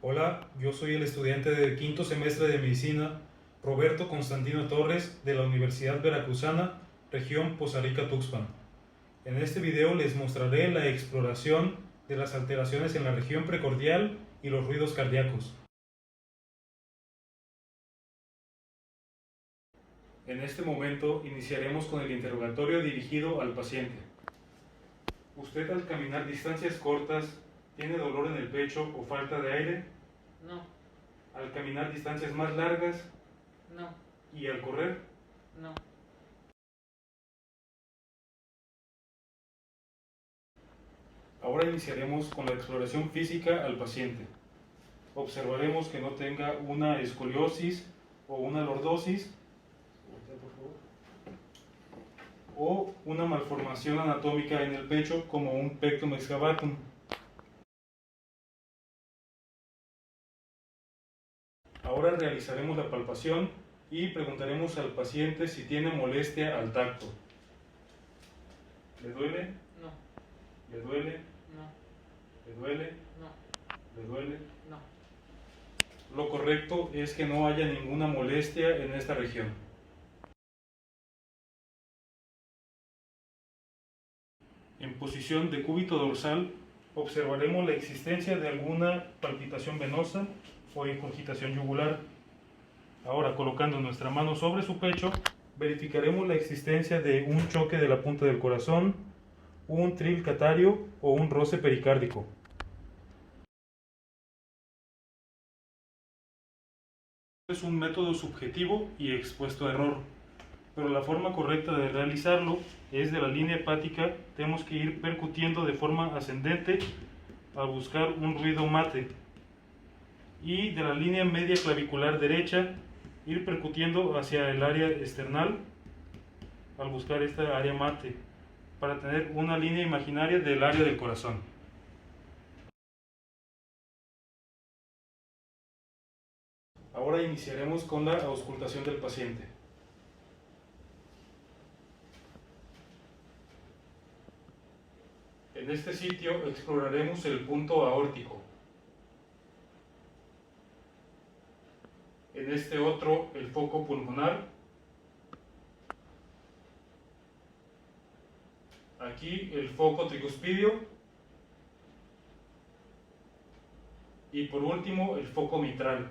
Hola, yo soy el estudiante del quinto semestre de Medicina, Roberto Constantino Torres, de la Universidad Veracruzana, región Poza Rica-Tuxpan. En este video les mostraré la exploración de las alteraciones en la región precordial y los ruidos cardíacos. En este momento iniciaremos con el interrogatorio dirigido al paciente. ¿Usted al caminar distancias cortas tiene dolor en el pecho o falta de aire? No, ¿Al caminar distancias más largas no, y al correr? no. Ahora iniciaremos con la exploración física al paciente. Observaremos que no tenga una escoliosis o una lordosis o una malformación anatómica en el pecho como un pectum excavatum. Ahora realizaremos la palpación y preguntaremos al paciente si tiene molestia al tacto. ¿Le duele? No, ¿Le duele? no, ¿Le duele? no, ¿Le duele? no. Lo correcto es que no haya ninguna molestia en esta región. En posición de cúbito dorsal, observaremos la existencia de alguna palpitación venosa o ingurgitación yugular. Ahora, colocando nuestra mano sobre su pecho, verificaremos la existencia de un choque de la punta del corazón, un tril catario o un roce pericárdico. Es un método subjetivo y expuesto a error, pero la forma correcta de realizarlo es de la línea hepática. Tenemos que ir percutiendo de forma ascendente a buscar un ruido mate, y de la línea media clavicular derecha ir percutiendo hacia el área external al buscar esta área mate para tener una línea imaginaria del área del corazón. Ahora iniciaremos con la auscultación del paciente. En este sitio exploraremos el punto aórtico. En este otro, el foco pulmonar. Aquí el foco tricuspidio. Y por último, el foco mitral.